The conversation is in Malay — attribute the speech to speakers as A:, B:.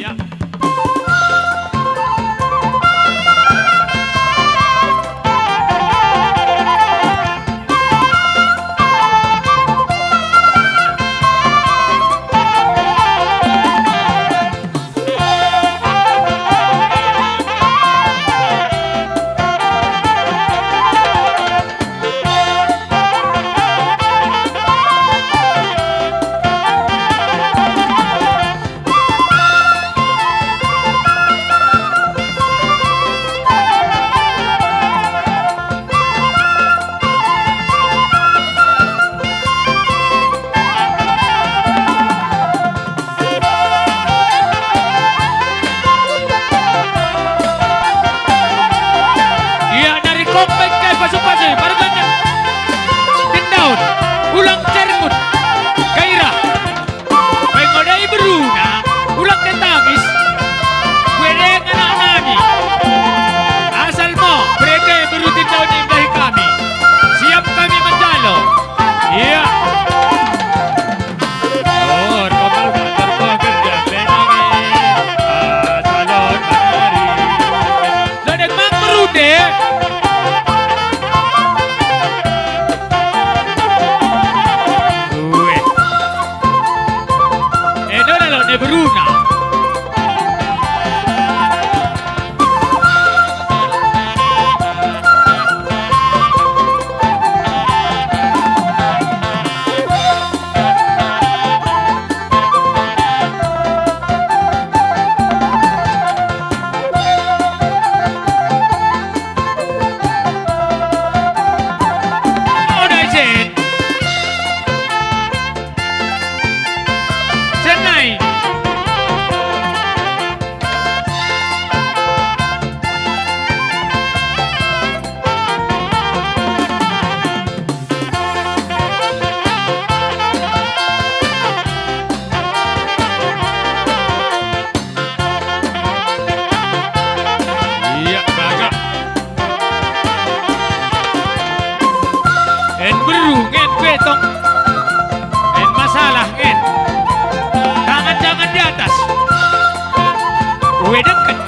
A: Ya. Iya dari komplek kay pasupase Margana. Tindaon. Ulang cergut. Kaira. May ngoday beruna. Ulang ketagis. Pwede nga na nani. Asal mo. Pwede berutin daw niya dahil kami. Siap kami menjalo. Iya. Oh, kapal motor ko kerja penangin. Salon mari. Lo nagmang merude. Uwe. Doon na ni Bruna. Oh, that's it. Chennai. Iya, kagak. En berungen betong. En masalah en. Tangan jangan di atas. Kue deket.